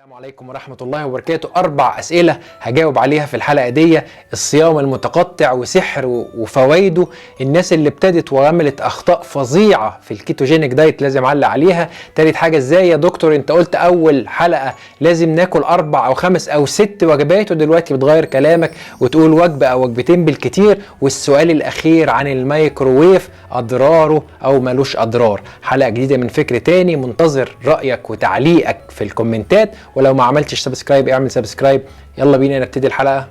السلام عليكم ورحمة الله وبركاته. 4 أسئلة هجاوب عليها في الحلقة دي: الصيام المتقطع وسحر وفوائده، الناس اللي ابتدت وعملت أخطاء فظيعة في الكيتوجينيك دايت لازم أعلق عليها. تالت حاجة: ازاي يا دكتور انت قلت أول حلقة لازم ناكل 4 أو 5 أو 6 وجبات ودلوقتي بتغير كلامك وتقول وجبة أو وجبتين بالكتير؟ والسؤال الأخير عن الميكروويف، أضراره أو ملوش أضرار. حلقة جديدة من فكر تاني، منتظر رأيك وتعليقك في الكومنتات، ولو ما عملتش سبسكرايب اعمل سبسكرايب. يلا بينا نبتدي الحلقة،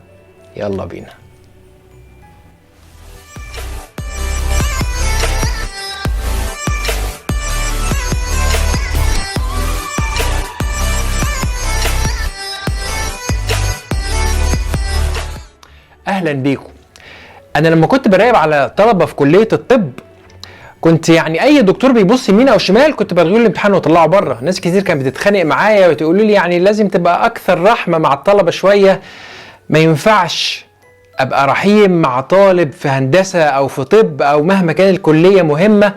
يلا بينا. اهلا بيكم. انا لما كنت براقب على طلبة في كلية الطب كنت يعني اي دكتور بيبص يمين او شمال كنت بدخل الامتحان واطلعه بره. ناس كتير كانت بتتخانق معايا وتقول لي يعني لازم تبقى اكثر رحمه مع الطلبه شويه. ما ينفعش ابقى رحيم مع طالب في هندسه او في طب او مهما كان الكليه مهمه،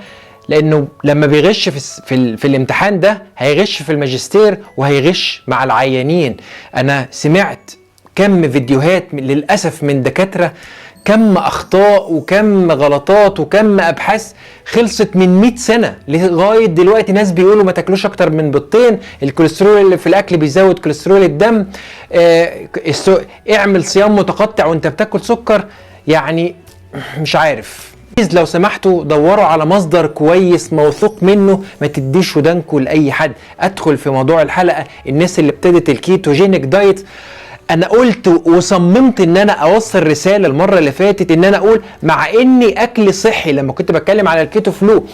لانه لما بيغش في الامتحان ده هيغش في الماجستير وهيغش مع العيانين. انا سمعت كم فيديوهات للاسف من دكاتره، كم اخطاء وكم غلطات وكم ابحاث خلصت من 100 سنه لغايه دلوقتي. ناس بيقولوا ما تاكلوش اكتر من بيضتين، الكوليسترول اللي في الاكل بيزود كوليسترول الدم، اعمل صيام متقطع وانت بتاكل سكر. يعني مش عارف، لو سمحتوا دوروا على مصدر كويس موثوق منه، ما تديش ودانكوا لاي حد. ادخل في موضوع الحلقه. الناس اللي ابتدت الكيتوجينيك دايت، انا قلت وصممت ان انا اوصل رساله المره اللي فاتت ان انا اقول مع اني اكل صحي، لما كنت بتكلم على الكيتو فلو،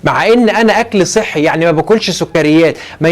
مع ان انا اكل صحي يعني ما باكلش سكريات. ما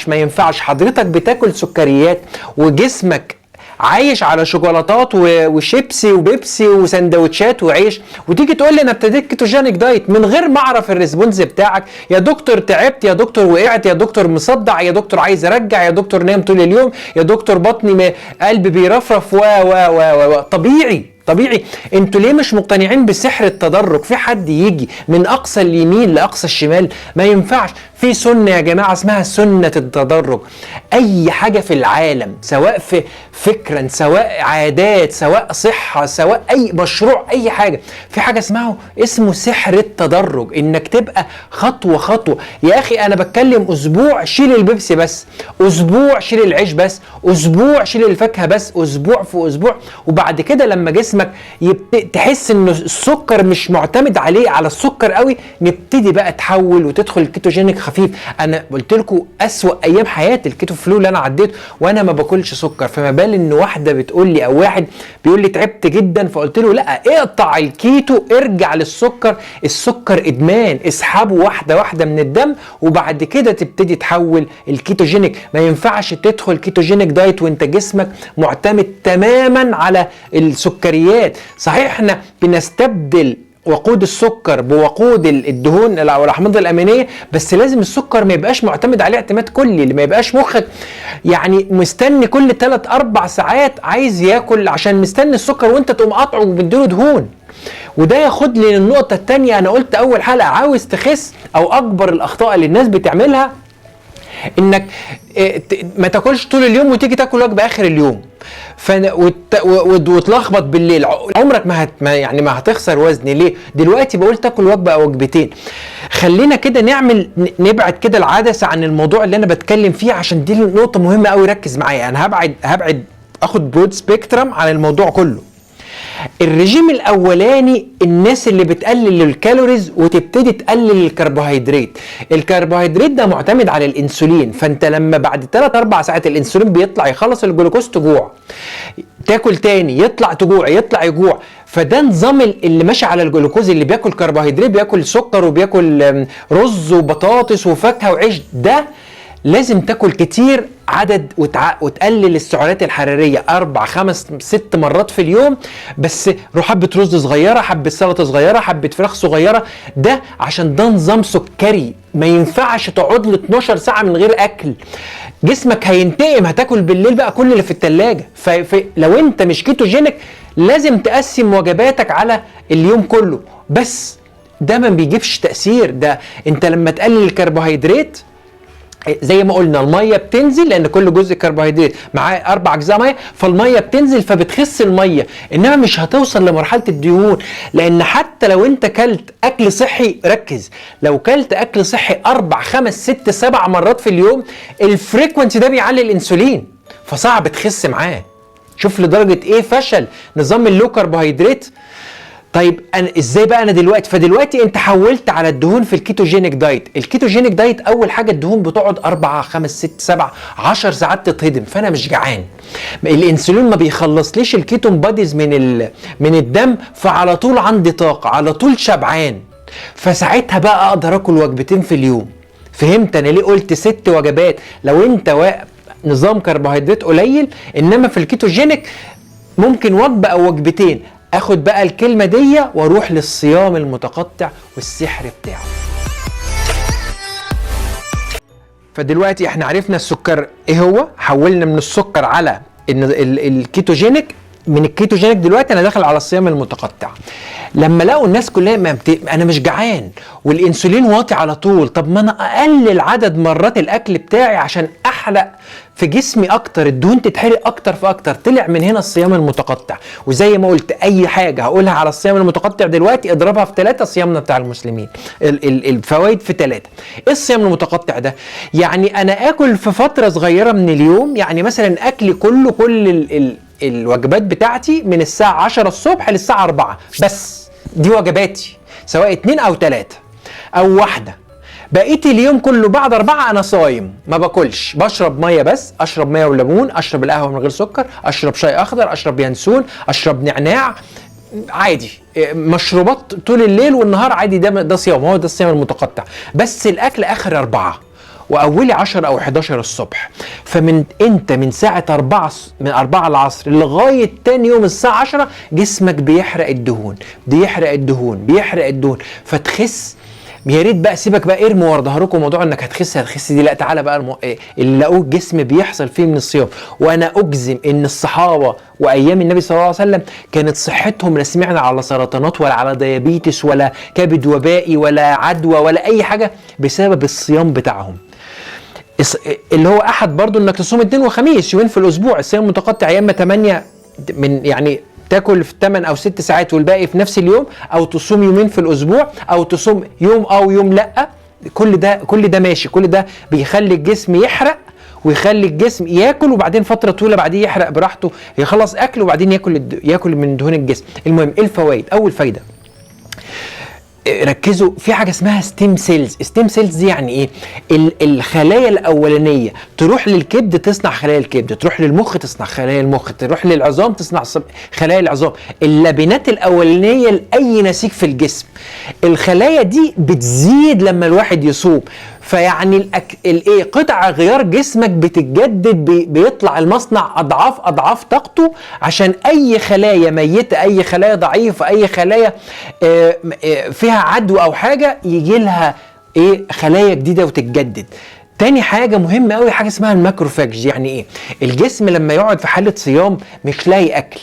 ينفعش حضرتك بتاكل سكريات وجسمك عايش على شوكولاتات وشيبسي وبيبسي وسندوتشات وعيش، وتيجي تقول لي انا ابتديت كيتوجينيك دايت من غير ما اعرف الريسبونس بتاعك. يا دكتور تعبت، يا دكتور وقعت، يا دكتور مصدع، يا دكتور عايز ارجع، يا دكتور نايم طول اليوم، يا دكتور بطني قلبي بيرفرف و طبيعي. انتوا ليه مش مقتنعين بسحر التدرج؟ في حد يجي من اقصى اليمين لاقصى الشمال؟ ما ينفعش. في سنة يا جماعة اسمها سنة التدرج. اي حاجة في العالم، سواء في فكرا، سواء عادات، سواء صحة، سواء اي مشروع، اي حاجة، في حاجة اسمه سحر التدرج. انك تبقى خطوة خطوة. يا اخي انا بتكلم اسبوع شيل البيبسي بس، اسبوع شيل العيش بس، اسبوع شيل الفاكهة بس، اسبوع في اسبوع. وبعد كده لما جسمك تحس ان السكر مش معتمد على السكر قوي، نبتدي بقى تحول وتدخل الكيتوجينيك خفيف. انا قلت لكم اسوأ ايام حياتي الكيتو فلو اللي انا عديته وانا ما باكلش سكر. فما بال ان واحده بتقول لي او واحد بيقول لي تعبت جدا، فقلت له لا، اقطع الكيتو، ارجع للسكر. السكر ادمان، اسحبه واحده واحده من الدم وبعد كده تبتدي تحول الكيتوجينيك. ما ينفعش تدخل كيتوجينيك دايت وانت جسمك معتمد تماما على السكريات. صحيح احنا بنستبدل وقود السكر بوقود الدهون او الاحماض الامينيه، بس لازم السكر ما يبقاش معتمد عليه اعتماد كلي، اللي ما يبقاش مخك يعني مستني كل 3-4 ساعات عايز ياكل عشان مستني السكر وانت تقوم قاطعه وبتديله دهون. وده ياخد لي للنقطه الثانيه. انا قلت اول حلقه عاوز تخس، او اكبر الاخطاء اللي الناس بتعملها انك ما تاكلش طول اليوم وتيجي تاكل وجبه اخر اليوم وتلخبط بالليل. عمرك ما هتخسر وزن. ليه؟ دلوقتي بقول تاكل وجبه او وجبتين. خلينا كده نبعد كده العدسه عن الموضوع اللي انا بتكلم فيه، عشان دي نقطه مهمه قوي. ركز معايا. انا هبعد اخد برود سبيكترم عن الموضوع كله. الرجيم الاولاني الناس اللي بتقلل الكالوريز وتبتدي تقلل الكربوهيدرات. الكربوهيدرات ده معتمد على الانسولين، فانت لما بعد 3-4 ساعات الانسولين بيطلع يخلص الجلوكوز تجوع، تاكل تاني يطلع تجوع، يطلع يجوع. فده نظام اللي ماشي على الجلوكوز، اللي بياكل كربوهيدرات بياكل سكر وبياكل رز وبطاطس وفاكهه وعيش. ده لازم تاكل كتير عدد وتقلل السعرات الحراريه 4-5-6 مرات في اليوم، بس روح حبه رز صغيره، حبه سلطه صغيره، حبه فراخ صغيره. ده عشان ده نظام سكري. ما ينفعش تقعد له 12 ساعه من غير اكل، جسمك هينتقم. هتاكل بالليل بقى كل اللي في الثلاجه. فلو انت مش كيتوجينيك لازم تقسم وجباتك على اليوم كله، بس ده ما بيجيبش تاثير. ده انت لما تقلل الكربوهيدرات زي ما قلنا الميه بتنزل لان كل جزء كربوهيدرات معاه 4 اجزاء ميه، فالميه بتنزل فبتخس الميه، انما مش هتوصل لمرحله الدهون. لان حتى لو انت كلت اكل صحي، ركز، لو كلت اكل صحي 4 5 6 7 مرات في اليوم، الفريكونسي ده بيعلي الانسولين، فصعب تخس معاه. شوف لدرجه ايه فشل نظام اللو كربوهيدرات. طيب انا ازاي بقى انا دلوقتي؟ فدلوقتي انت حولت على الدهون في الكيتوجينيك دايت. الكيتوجينيك دايت اول حاجه الدهون بتقعد 4 5 6 7 10 ساعات تتهضم، فانا مش جعان. الانسولين ما بيخلصليش الكيتون باديز من الدم، فعلى طول عندي طاقه، على طول شبعان، فساعتها بقى اقدر اكل وجبتين في اليوم. فهمت انا ليه قلت 6 وجبات لو انت نظام كربوهيدرات قليل؟ انما في الكيتوجينيك ممكن وجبه او وجبتين. اخد بقى الكلمة دي واروح للصيام المتقطع والسحر بتاعه. فدلوقتي احنا عرفنا السكر ايه هو، حولنا من السكر على الكيتوجينيك، من الكيتوجينيك دلوقتي انا داخل على الصيام المتقطع. لما لقوا الناس كلها انا مش جعان والانسولين واطي على طول، طب ما انا اقلل عدد مرات الاكل بتاعي عشان احرق في جسمي اكتر، الدهون تتحرق اكتر فاكتر. طلع من هنا الصيام المتقطع. وزي ما قلت اي حاجه هقولها على الصيام المتقطع دلوقتي اضربها في 3 صيامنا بتاع المسلمين، الفوائد في 3. ايه الصيام المتقطع ده؟ يعني انا اكل في فتره صغيره من اليوم، يعني مثلا اكلي كله كل الوجبات بتاعتي من الساعه 10 الصبح للساعه 4 بس، دي وجباتي، سواء 2 أو 3 أو واحدة. بقيت اليوم كله بعد 4 أنا صايم، ما باكلش، بشرب مية بس، أشرب مية وليمون، أشرب القهوة من غير سكر، أشرب شاي أخضر، أشرب ينسون، أشرب نعناع، عادي، مشروبات طول الليل والنهار عادي. ده صيام، هو ده الصيام المتقطع. بس الأكل آخر 4 وأولي 10 أو 11 الصبح. من ساعة 4 العصر لغاية تاني يوم الساعة 10 جسمك بيحرق الدهون فتخس. يا ريت بقى سيبك بقى، ارموا ورا ظهركم موضوع انك هتخس دي، لا تعالى بقى اللي لقوه الجسم بيحصل فيه من الصيام. وانا اجزم ان الصحابه وايام النبي صلى الله عليه وسلم كانت صحتهم، لا سمعنا على سرطانات ولا على ديابيتس ولا كبد وبائي ولا عدوى ولا اي حاجه بسبب الصيام بتاعهم. اللي هو احد برضو انك تصوم 2 وخميس، يومين في الاسبوع. الصيام المتقطع يا اما 8 يعني تاكل في 8 أو 6 ساعات والباقي في نفس اليوم، او تصوم يومين في الاسبوع، او تصوم يوم او يوم لا. كل ده ماشي، كل ده بيخلي الجسم يحرق ويخلي الجسم ياكل، وبعدين فتره طويله بعدين يحرق براحته، يخلص اكل وبعدين ياكل من دهون الجسم. المهم ايه الفوائد؟ اول فايده، ركزوا في حاجه اسمها ستيم سيلز. ستيم سيلز دي يعني ايه؟ الخلايا الاولانيه تروح للكبد تصنع خلايا الكبد، تروح للمخ تصنع خلايا المخ، تروح للعظام تصنع خلايا العظام. اللبنات الاولانيه لاي نسيج في الجسم. الخلايا دي بتزيد لما الواحد يصوم، فيعني قطع غيار جسمك بتتجدد، بيطلع المصنع اضعاف طاقته، عشان اي خلايا ميته، اي خلايا ضعيفه، اي خلايا فيها عدوى او حاجه يجي لها خلايا جديده وتتجدد. تاني حاجه مهمه قوي حاجه اسمها الماكروفاج. يعني ايه؟ الجسم لما يقعد في حاله صيام مش لاقي اكل،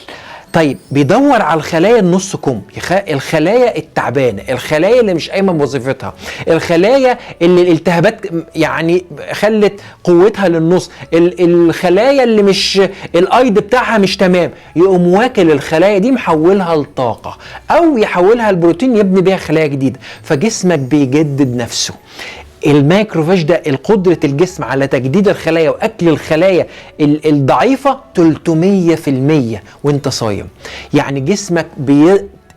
طيب بيدور على الخلايا النص كم، الخلايا التعبانه، الخلايا اللي مش قايمه بوظيفتها، الخلايا اللي الالتهابات يعني خلت قوتها للنص، الخلايا اللي مش الايض بتاعها مش تمام، يقوم واكل الخلايا دي محولها لطاقه او يحولها لبروتين يبني بيها خلايا جديده، فجسمك بيجدد نفسه. الماكروفاج ده القدرة الجسم على تجديد الخلايا واكل الخلايا الضعيفة 300% وانت صايم. يعني جسمك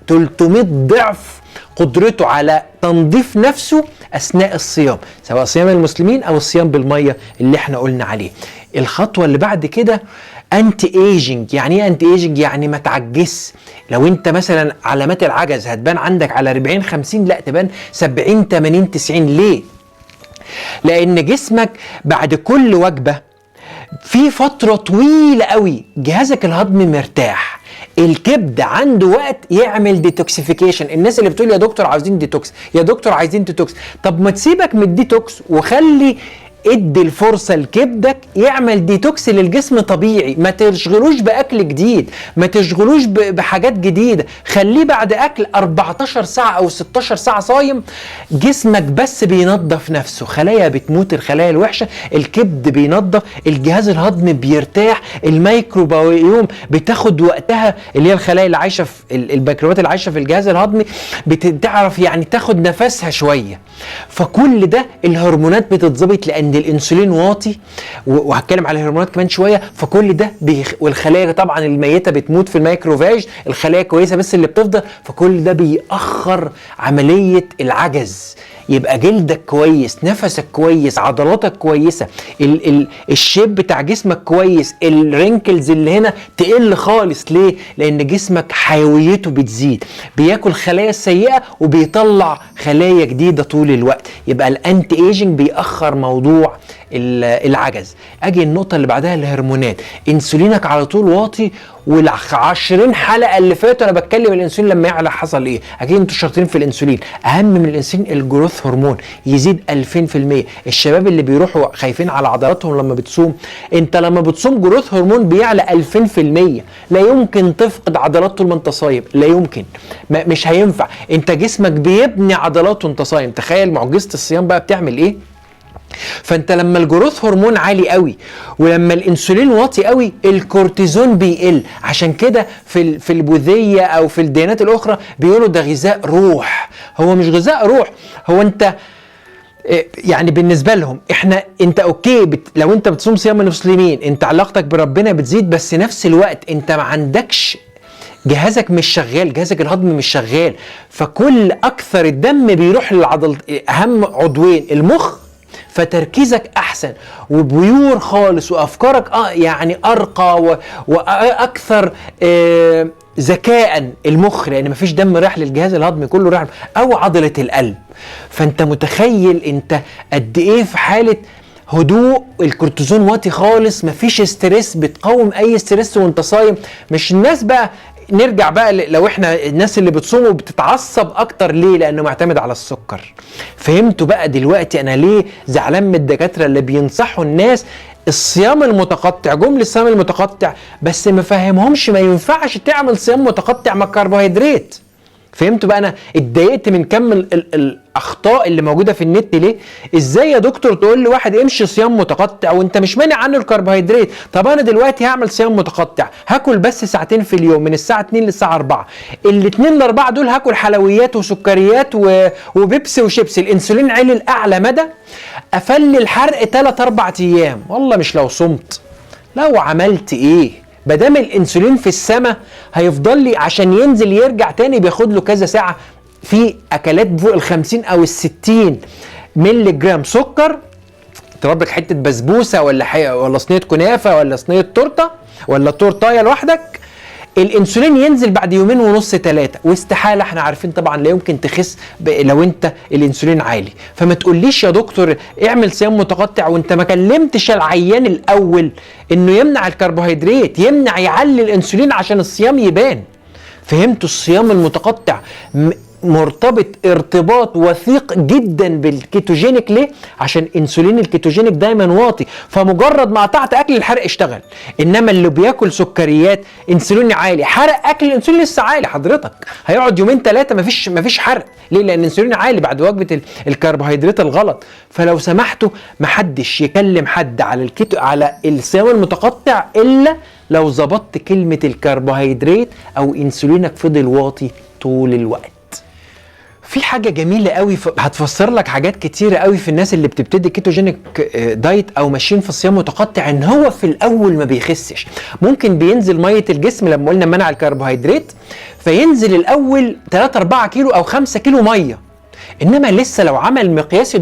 300 ضعف قدرته على تنظيف نفسه اثناء الصيام، سواء صيام المسلمين او الصيام بالمية اللي احنا قلنا عليه. الخطوة اللي بعد كده انتي ايجنج. يعني ايه انتي ايجنج؟ يعني ما تعجزش. لو انت مثلا علامات العجز هتبان عندك على 40-50، لا تبان 70-80-90. ليه؟ لان جسمك بعد كل وجبة في فترة طويلة قوي جهازك الهضمي مرتاح، الكبد عنده وقت يعمل ديتوكسيفيكيشن. الناس اللي بتقول يا دكتور عايزين ديتوكس، يا دكتور عايزين ديتوكس، طب ما تسيبك من الديتوكس وخلي ادي الفرصة لكبدك يعمل ديتوكس للجسم طبيعي، ما تشغلوش بأكل جديد، ما تشغلوش بحاجات جديدة، خليه بعد أكل 14 ساعة أو 16 ساعة صايم، جسمك بس بينظف نفسه، خلايا بتموت، الخلايا الوحشة، الكبد بينظف، الجهاز الهضمي بيرتاح، الميكروبيوم بتاخد وقتها، اللي هي الخلايا اللي عايشة في البكتيريات اللي عايشة في الجهاز الهضمي بتعرف يعني تاخد نفسها شوية. فكل ده الهرمونات بتتظبط لأن الانسولين واطي، وهتكلم على الهرمونات كمان شويه. فكل ده والخلايا طبعا الميته بتموت في الميكروفاج، الخلايا كويسه بس اللي بتفضل، فكل ده بيأخر عمليه العجز. يبقى جلدك كويس، نفسك كويس، عضلاتك كويسه، الشيب بتاع جسمك كويس، الرينكلز اللي هنا تقل خالص. ليه؟ لان جسمك حيويته بتزيد، بياكل خلايا سيئه وبيطلع خلايا جديده طول الوقت. يبقى الانتي ايجنج بيأخر موضوع العجز. اجي النقطه اللي بعدها الهرمونات. انسولينك على طول واطي، وال20 حلقه اللي فاتوا انا بتكلم الانسولين لما يعلى حصل ايه. اكيد انتوا شاطرين في الانسولين. اهم من الانسولين الجروث هرمون يزيد 2000%. الشباب اللي بيروحوا خايفين على عضلاتهم لما بتصوم، انت لما بتصوم جروث هرمون بيعلى 2000%. لا يمكن تفقد عضلات طول ما انت صايم، لا يمكن، مش هينفع. انت جسمك بيبني عضلات وانت صايم. تخيل معجزه الصيام بقى بتعمل ايه. فانت لما الجروث هرمون عالي قوي ولما الانسولين واطي قوي الكورتيزون بيقل. عشان كده في البوذيه او في الديانات الاخرى بيقولوا ده غذاء روح. هو مش غذاء روح، هو انت يعني بالنسبه لهم انت اوكي لو انت بتصوم صيام المسلمين انت علاقتك بربنا بتزيد، بس نفس الوقت انت ما عندكش جهازك مش شغال، جهازك الهضمي مش شغال، فكل اكثر الدم بيروح للعضل اهم عضوين المخ، فتركيزك احسن وبيور خالص وافكارك يعني ارقى واكثر ذكاء المخ، لان مفيش دم رايح للجهاز الهضمي كله رايح، او عضله القلب. فانت متخيل انت قد ايه في حاله هدوء، الكورتيزون واطي خالص، مفيش ستريس، بتقاوم اي ستريس وانت صايم. مش الناس بقى نرجع بقى لو احنا الناس اللي بتصوم وبتتعصب اكتر، ليه؟ لانه معتمد على السكر. فهمتوا بقى دلوقتي انا ليه زعلان من الدكاتره اللي بينصحوا الناس الصيام المتقطع، جمله الصيام المتقطع، بس ما فهمهمش ما ينفعش تعمل صيام متقطع مع الكربوهيدرات. فهمتوا بقى انا اتضايقت من كم الاخطاء اللي موجوده في النت ليه؟ ازاي يا دكتور تقول لواحد امشي صيام متقطع وانت مش مانع عنه الكربوهيدرات؟ طب انا دلوقتي هعمل صيام متقطع، هاكل بس ساعتين في اليوم من الساعه 2 للساعه 4، الاثنين ل4 دول هاكل حلويات وسكريات وبيبسي وشيبسي، الانسولين عالي لاعلى مدى، افل الحرق 3-4 ايام. والله مش لو صمت، لو عملت ايه؟ بدام الانسولين في السماء هيفضل لي عشان ينزل يرجع تاني بياخد له كذا ساعه. في اكلات فوق ال50 او ال60 مللي جرام سكر، تضرب لك حته بسبوسه ولا صينيه كنافه ولا صينيه تورته ولا تورتايه لوحدك، الانسولين ينزل بعد 2.5 3، واستحاله احنا عارفين طبعا لا يمكن تخس لو انت الانسولين عالي. فما تقوليش يا دكتور اعمل صيام متقطع وانت ما كلمتش العيان الاول انه يمنع الكربوهيدرات، يعلي الانسولين عشان الصيام يبان. فهمتوا؟ الصيام المتقطع مرتبط ارتباط وثيق جدا بالكيتوجينيك. ليه؟ عشان انسولين الكيتوجينيك دايما واطي، فمجرد ما قطعت اكل الحرق اشتغل. انما اللي بياكل سكريات انسولين عالي، حرق اكل الانسولين لسه عالي، حضرتك هيقعد 2-3 مفيش حرق. ليه؟ لان الانسولين عالي بعد وجبه الكربوهيدرات الغلط. فلو سمحتوا محدش يكلم حد على الصيام المتقطع الا لو ظبطت كلمه الكربوهيدرات او انسولينك فضل واطي طول الوقت. في حاجة جميلة قوي هتفسر لك حاجات كتيرة قوي في الناس اللي بتبتدي كيتوجينيك دايت او ماشيين في صيام متقطع، ان هو في الاول ما بيخسش. ممكن بينزل مية الجسم لما قلنا منع الكربوهيدرات، فينزل الاول 3-4 كيلو او 5 كيلو مية، انما لسه لو عمل مقياس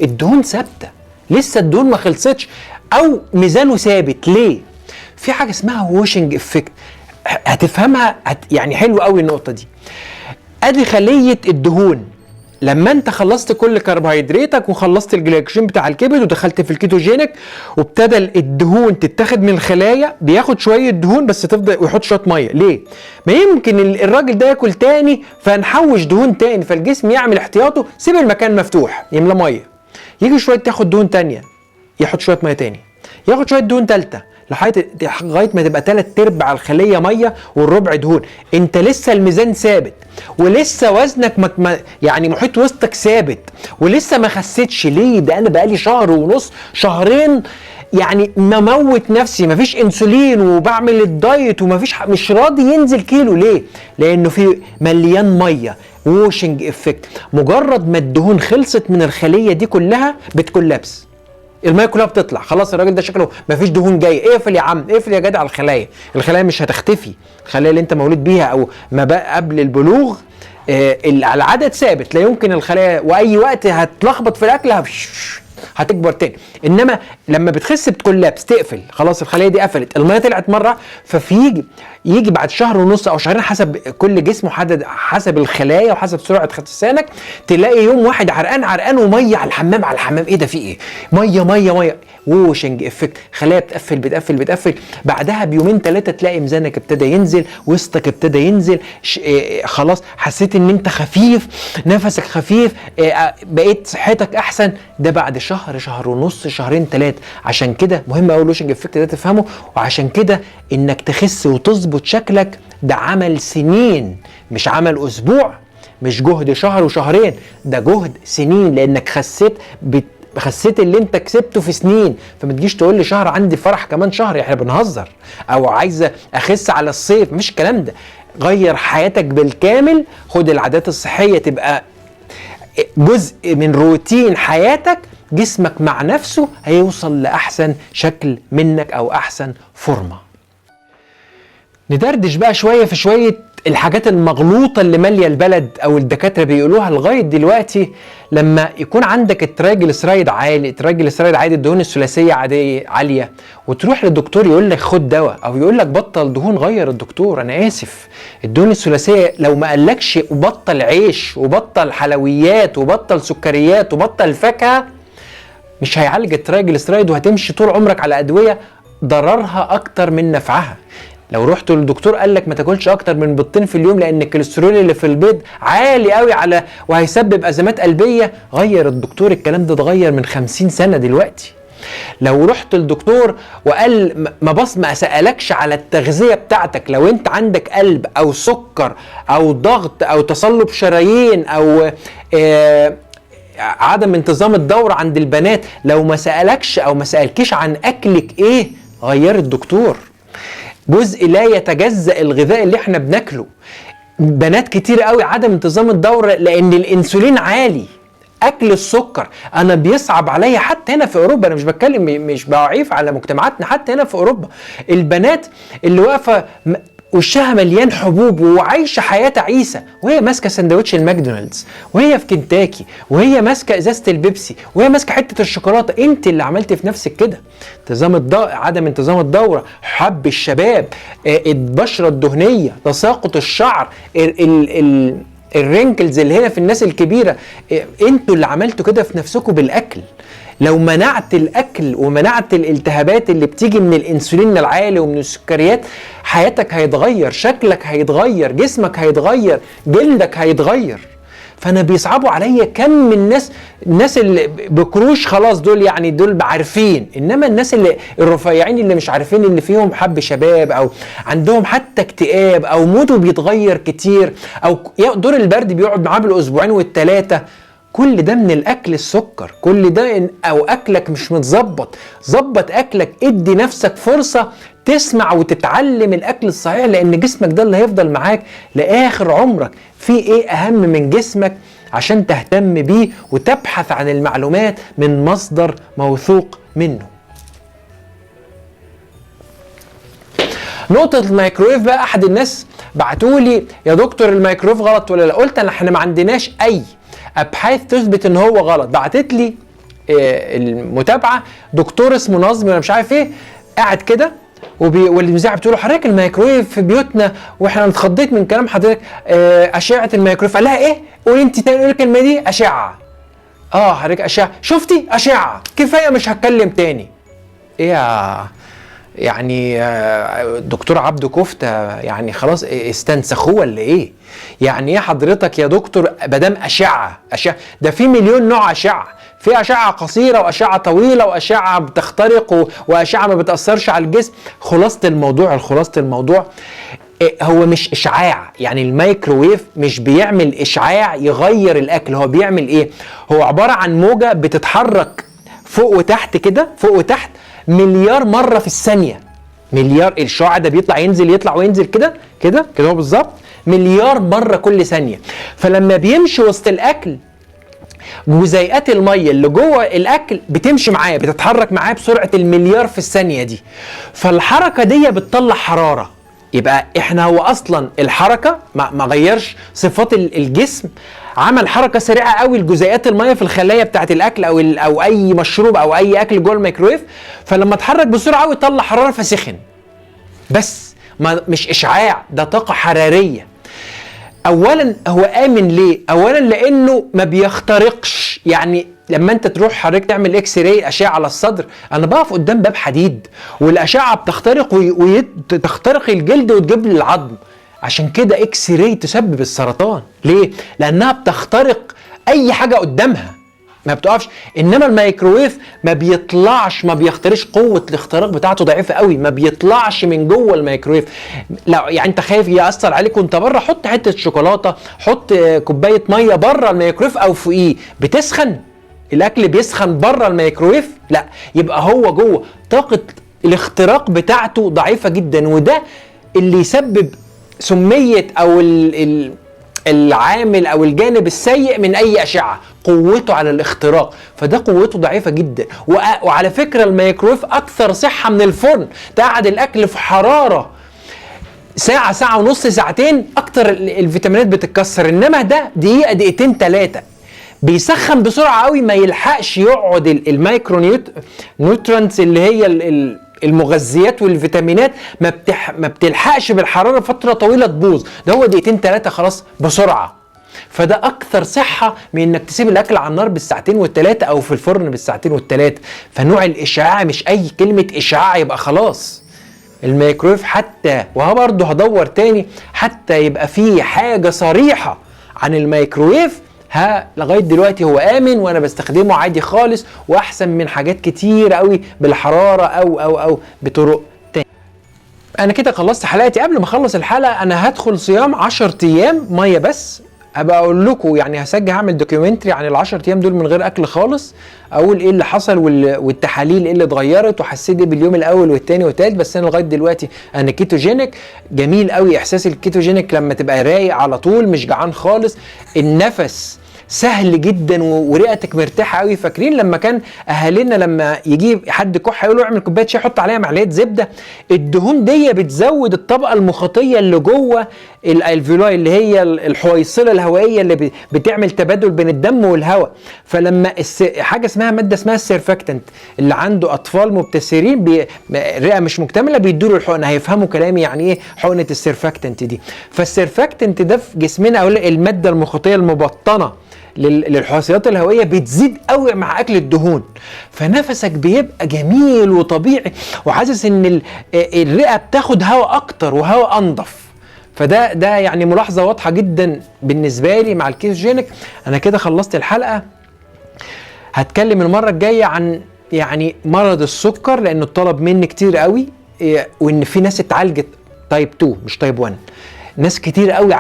الدهون ثابتة، لسه الدهون ما خلصتش او ميزانه ثابت. ليه؟ في حاجة اسمها ووشنج افكت، هتفهمها يعني حلو قوي النقطة دي. ادي خلية الدهون، لما انت خلصت كل كربوهيدراتك وخلصت الجلايكوجين بتاع الكبد ودخلت في الكيتوجينيك وابتدى الدهون تتاخد من الخلايا، بياخد شوية دهون بس تفضل ويحط شوية مية. ليه؟ ما يمكن الراجل ده ياكل تاني فنحوش دهون تاني، فالجسم يعمل احتياطه، سيب المكان مفتوح يملى مية، يجي شوية تاخد دهون تانية، ياخد شويه ميه تاني، ياخد شويه دهون ثالثه لغايه ما تبقى 3/4 الخليه ميه والربع دهون. انت لسه الميزان ثابت، ولسه وزنك يعني محيط وسطك ثابت، ولسه ما خسيتش. ليه؟ ده انا بقالي شهر ونص، شهرين يعني مموت نفسي، مفيش انسولين وبعمل الدايت ومفيش مش راضي ينزل كيلو. ليه؟ لانه في مليان ميه، ووشنج افكت. مجرد ما الدهون خلصت من الخليه دي كلها بتكولابس، الميه كلها بتطلع، خلاص الراجل ده شكله مفيش دهون جايه. اقفل يا عم، اقفل يا جدع الخلايا. الخلايا مش هتختفي، الخلايا اللي انت مولود بيها او ما بقى قبل البلوغ العدد ثابت، لا يمكن الخلايا، واي وقت هتلخبط في الاكل هتكبر تاني. انما لما بتخس بتكولابس، تقفل، خلاص الخليه دي قفلت، الميه طلعت مره. يجي بعد شهر ونص او شهرين حسب كل جسم حسب الخلايا وحسب سرعه خسسانك، تلاقي يوم واحد عرقان وميه على الحمام ايه ده، في ايه؟ ميه ووشنج افكت، خلايا بتقفل. بعدها بيومين 3 تلاقي ميزانك ابتدى ينزل، وسطك ابتدى ينزل، خلاص حسيت ان انت خفيف، نفسك خفيف، بقيت صحتك احسن. ده بعد شهر ونص، شهرين 3. عشان كده مهم قوي الوشنج افكت ده تفهمه. وعشان كده انك تخس وتظبط شكلك ده عمل سنين، مش عمل اسبوع، مش جهد شهر وشهرين، ده جهد سنين، لانك خسيت اللي انت كسبته في سنين. فما تجيش تقول لي شهر عندي فرح كمان شهر، احنا بنهزر، او عايزه اخس على الصيف، مش الكلام ده. غير حياتك بالكامل، خد العادات الصحيه تبقى جزء من روتين حياتك، جسمك مع نفسه هيوصل لأحسن شكل منك أو أحسن فورمة. ندردش بقى شوية في شوية الحاجات المغلوطة اللي مالية البلد أو الدكاترة بيقولوها لغاية دلوقتي. لما يكون عندك الترايجليسرايد عالي، الدهون الثلاثية عالية، وتروح للدكتور يقول لك خد دواء أو يقول لك بطل دهون، غير الدكتور. أنا آسف، الدهون الثلاثية لو ما قالكش وبطل عيش وبطل حلويات وبطل سكريات وبطل فاكهة، مش هيعالج الترايجليسرايد، وهتمشي طول عمرك على أدوية ضررها أكتر من نفعها. لو رحت للدكتور قال لك ما تاكلش اكتر من بيضتين في اليوم لان الكوليسترول اللي في البيض عالي قوي وهيسبب ازمات قلبيه، غير الدكتور. الكلام ده اتغير من 50 سنه دلوقتي. لو رحت للدكتور وقال ما سالكش على التغذيه بتاعتك، لو انت عندك قلب او سكر او ضغط او تصلب شرايين او عدم انتظام الدوره عند البنات، لو ما سالكش او ما سالكيش عن اكلك ايه، غير الدكتور. جزء لا يتجزأ الغذاء اللي احنا بناكله. بنات كتير قوي عدم انتظام الدورة لان الانسولين عالي، اكل السكر. انا بيصعب عليا حتى هنا في اوروبا، انا مش بتكلم، مش بعيف على مجتمعاتنا، حتى هنا في اوروبا البنات اللي واقفة وشها مليان حبوب وعايشه حياه تعيسه، وهي ماسكه سندوتش الماكدونالدز، وهي في كنتاكي، وهي ماسكه ازازه البيبسي، وهي ماسكه حته الشوكولاته. انت اللي عملت في نفسك كده. عدم انتظام الدوره، حب الشباب، البشره الدهنيه، تساقط الشعر، الرينكلز اللي هنا في الناس الكبيره، انتوا اللي عملتوا كده في نفسكم بالاكل. لو منعت الاكل ومنعت الالتهابات اللي بتيجي من الانسولين العالي ومن السكريات، حياتك هيتغير، شكلك هيتغير، جسمك هيتغير، جلدك هيتغير. فانا بيصعبوا عليا كم من الناس اللي بكروش خلاص، دول عارفين، انما الناس اللي الرفيعين اللي مش عارفين اللي فيهم حب شباب او عندهم حتى اكتئاب او موده بيتغير كتير او دور البرد بيقعد معاه بالاسبوعين والثلاثه، كل ده من الاكل السكر. كل ده او اكلك مش متظبط. ظبط اكلك، ادي نفسك فرصه تسمع وتتعلم الاكل الصحيح، لان جسمك ده اللي هيفضل معاك لاخر عمرك. في ايه اهم من جسمك عشان تهتم بيه وتبحث عن المعلومات من مصدر موثوق منه. نقطة الميكرويف بقى، احد الناس بعتولي يا دكتور الميكرويف غلط ولا لا؟ قلت احنا ما عندناش اي ابحاث تثبت ان هو غلط. بعتت لي المتابعه دكتور اسمه نظمي ولا مش عارف ايه، قاعد كده والمذيعه بتقول له حضرتك الميكرويف في بيوتنا واحنا اتخضيت من كلام حضرتك، اشعه الميكرويف. قال لها ايه؟ قولي انت تاني، قولي الكلمه دي، اشعه. حضرتك اشعه، شفتي؟ اشعه كفايه، مش هتكلم تاني. ايه يعني دكتور عبده كفته يعني خلاص استنسخوه ولا ايه؟ يعني ايه حضرتك يا دكتور مادام اشعه ده في مليون نوع اشعه، في اشعه قصيره واشعه طويله واشعه بتخترق واشعه ما بتاثرش على الجسم. خلاصه الموضوع هو مش اشعاع، يعني الميكروويف مش بيعمل اشعاع يغير الاكل. هو بيعمل ايه؟ هو عباره عن موجه بتتحرك فوق وتحت كده، فوق وتحت مليار مره في الثانيه. مليار، الشعاع ده بيطلع ينزل يطلع وينزل كده كده كده، هو بالظبط مليار مره كل ثانيه. فلما بيمشي وسط الاكل، جزيئات الميه اللي جوه الاكل بتمشي معاه، بتتحرك معاه بسرعه المليار في الثانيه دي. فالحركه دي بتطلع حراره. يبقى احنا هو اصلا الحركه ما غيرش صفات الجسم، عمل حركه سريعه قوي لجزيئات الميه في الخلايا بتاعه الاكل او اي مشروب او اي اكل جوه الميكرويف. فلما اتحرك بسرعه قوي طلع حراره فسخن. بس مش اشعاع، ده طاقه حراريه. اولا هو امن ليه؟ اولا لانه ما بيخترقش. يعني لما انت تروح حضرتك تعمل اكس راي، اشعه على الصدر، انا بقف قدام باب حديد والاشعه بتخترق وتخترق الجلد وتجيب لي العظم. عشان كده اكس راي تسبب السرطان. ليه؟ لانها بتخترق اي حاجه قدامها، ما بتقفش. انما الميكروويف ما بيطلعش، ما بيخترقش، قوه الاختراق بتاعته ضعيفه قوي، ما بيطلعش من جوه الميكروويف. لو يعني انت خايف ياثر عليك وانت بره، حط حته شوكولاته، حط كوبايه ميه بره الميكروويف او فوقيه، بتسخن الاكل، بيسخن بره الميكروويف؟ لا، يبقى هو جوه طاقه الاختراق بتاعته ضعيفه جدا. وده اللي يسبب سميه او العامل او الجانب السيء من اي اشعه، قوته على الاختراق. فده قوته ضعيفه جدا. وعلى فكره الميكرويف اكثر صحه من الفرن. تقعد الاكل في حراره ساعه، ساعه ونص، ساعتين، اكتر الفيتامينات بتتكسر. انما ده دقيقه، دقيقتين، 3 بيسخن بسرعه قوي، ما يلحقش يقعد المايكرو نيوترينتس اللي هي المغذيات والفيتامينات ما بتلحقش بالحراره فتره طويله تبوظ. ده هو دقيقتين 3 خلاص بسرعه. فده اكثر صحه من انك تسيب الاكل على النار بالساعتين والثلاثه او في الفرن بالساعتين والثلاثه. فنوع الاشعاع مش اي كلمه اشعاع يبقى خلاص. الميكرويف حتى، وها برضه هدور تاني حتى يبقى فيه حاجه صريحه عن الميكرويف، لغايه دلوقتي هو امن وانا بستخدمه عادي خالص، واحسن من حاجات كتير قوي بالحراره او بطرق تانية. انا كده خلصت حلقتي. قبل ما اخلص الحلقه انا هدخل صيام 10 ايام ميه بس. هبقى اقول لكم، يعني هسجل، هعمل دوكيومنتري عن ال10 ايام دول من غير اكل خالص، اقول ايه اللي حصل والتحاليل ايه اللي اتغيرت وحسيت ايه باليوم الاول والثاني والثالث. بس انا لغايه دلوقتي انا كيتوجينيك. جميل قوي احساس الكيتوجينيك لما تبقى رايق على طول، مش جعان خالص، النفس سهل جدا ورئتك مرتاحه قوي. فاكرين لما كان اهالينا لما يجي حد كح يقول له اعمل كوبايه شاي حط عليها معلقه زبده؟ الدهون دي بتزود الطبقه المخاطيه اللي جوه الالفيولاي، اللي هي الحويصله الهوائيه اللي بتعمل تبادل بين الدم والهواء. فلما حاجه اسمها ماده اسمها السيرفاكتنت، اللي عنده اطفال مبتسرين رئه مش مكتمله بيدوا له الحقنه، هيفهموا كلامي يعني ايه حقنه السيرفاكتنت دي. فالسيرفاكتنت ده في جسمنا او الماده المخاطيه المبطنه للحويصلات الهوائيه بتزيد قوي مع اكل الدهون. فنفسك بيبقى جميل وطبيعي، وحاسس ان الرئه بتاخد هواء اكتر وهواء انضف. فده يعني ملاحظه واضحه جدا بالنسبه لي مع الكيتوجينيك. انا كده خلصت الحلقه. هتكلم المره الجايه عن يعني مرض السكر، لانه اتطلب مني كتير قوي، وان في ناس اتعالجت تايب 2 مش تايب 1. ناس كتير قوي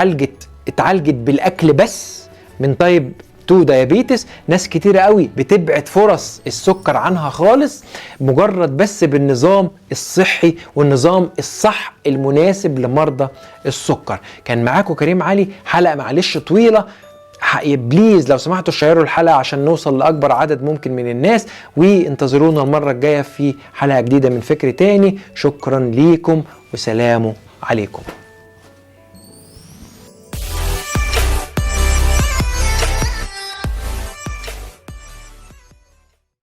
اتعالجت بالاكل بس من تايب 2 دايابيتس. ناس كتير قوي بتبعد فرص السكر عنها خالص، مجرد بس بالنظام الصحي والنظام الصح المناسب لمرضى السكر. كان معاكم كريم علي، حلقة معلش طويلة، بليز لو سمحتوا شيروا الحلقة عشان نوصل لأكبر عدد ممكن من الناس، وانتظرونا المرة الجاية في حلقة جديدة من فكر تاني. شكرا ليكم وسلام عليكم.